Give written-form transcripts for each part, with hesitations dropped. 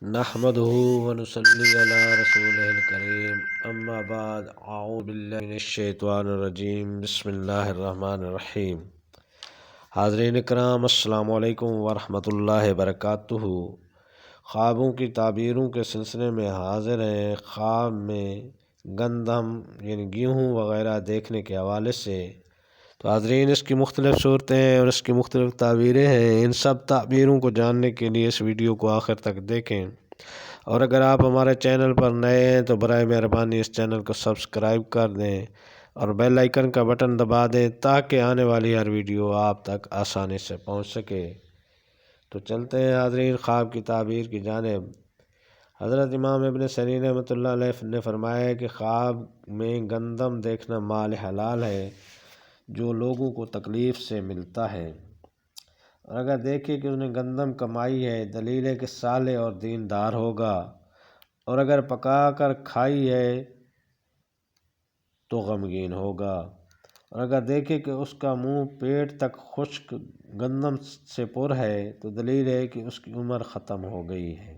نحمده ونصلي علی رسولہ الکریم اما بعد اعوذ باللہ من الشیطان الرجیم بسم اللہ الرحمن الرحیم۔ حاضرین اکرام السلام علیکم ورحمۃ اللہ وبرکاتہ۔ خوابوں کی تعبیروں کے سلسلے میں حاضر ہیں۔ خواب میں گندم یعنی گیہوں وغیرہ دیکھنے کے حوالے سے تو حاضرین اس کی مختلف صورتیں اور اس کی مختلف تعبیریں ہیں۔ ان سب تعبیروں کو جاننے کے لیے اس ویڈیو کو آخر تک دیکھیں، اور اگر آپ ہمارے چینل پر نئے ہیں تو برائے مہربانی اس چینل کو سبسکرائب کر دیں اور بیل آئیکن کا بٹن دبا دیں تاکہ آنے والی ہر ویڈیو آپ تک آسانی سے پہنچ سکے۔ تو چلتے ہیں حاضرین خواب کی تعبیر کی جانب۔ حضرت امام ابن سیرین رحمۃ اللہ علیہ نے فرمایا کہ خواب میں گندم دیکھنا مال حلال ہے جو لوگوں کو تکلیف سے ملتا ہے، اور اگر دیکھے کہ اس نے گندم کمائی ہے دلیل ہے کہ صالح اور دیندار ہوگا، اور اگر پکا کر کھائی ہے تو غمگین ہوگا، اور اگر دیکھے کہ اس کا منہ پیٹ تک خشک گندم سے پر ہے تو دلیل ہے کہ اس کی عمر ختم ہو گئی ہے۔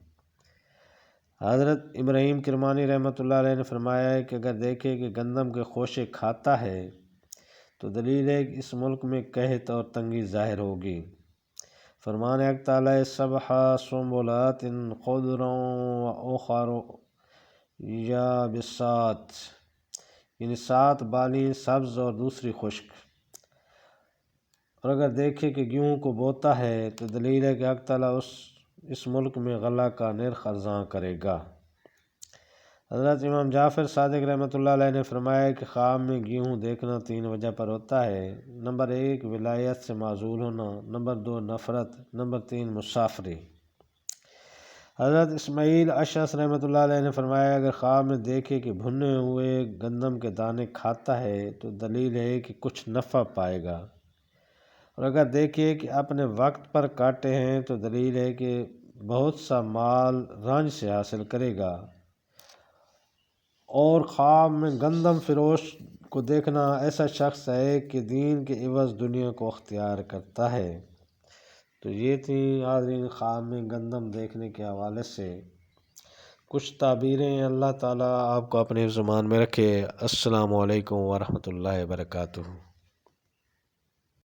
حضرت ابراہیم کرمانی رحمۃ اللہ علیہ نے فرمایا ہے کہ اگر دیکھے کہ گندم کے خوشے کھاتا ہے تو دلیل ہے کہ اس ملک میں قحط اور تنگی ظاہر ہوگی۔ فرمان حق تعالی سبح سنبلات خضر و اخر یابسات، یعنی 7 بالیں سبز اور دوسری خشک، اور اگر دیکھے کہ گیہوں کو بوتا ہے تو دلیل ہے کہ حق تعالی اس ملک میں غلہ کا نرخ ارزاں کرے گا۔ حضرت امام جعفر صادق رحمۃ اللہ علیہ نے فرمایا کہ خواب میں گیہوں دیکھنا 3 وجہ پر ہوتا ہے۔ نمبر 1 ولایت سے معزول ہونا، نمبر 2 نفرت، نمبر 3 مسافری۔ حضرت اسماعیل اشعث رحمۃ اللہ علیہ نے فرمایا اگر خواب میں دیکھے کہ بھنے ہوئے گندم کے دانے کھاتا ہے تو دلیل ہے کہ کچھ نفع پائے گا، اور اگر دیکھے کہ اپنے وقت پر کاٹے ہیں تو دلیل ہے کہ بہت سا مال رنج سے حاصل کرے گا، اور خواب میں گندم فروش کو دیکھنا ایسا شخص ہے کہ دین کے عوض دنیا کو اختیار کرتا ہے۔ تو یہ تھی حاضرین خواب میں گندم دیکھنے کے حوالے سے کچھ تعبیریں۔ اللہ تعالیٰ آپ کو اپنے زبان میں رکھے۔ السلام علیکم ورحمۃ اللہ وبرکاتہ۔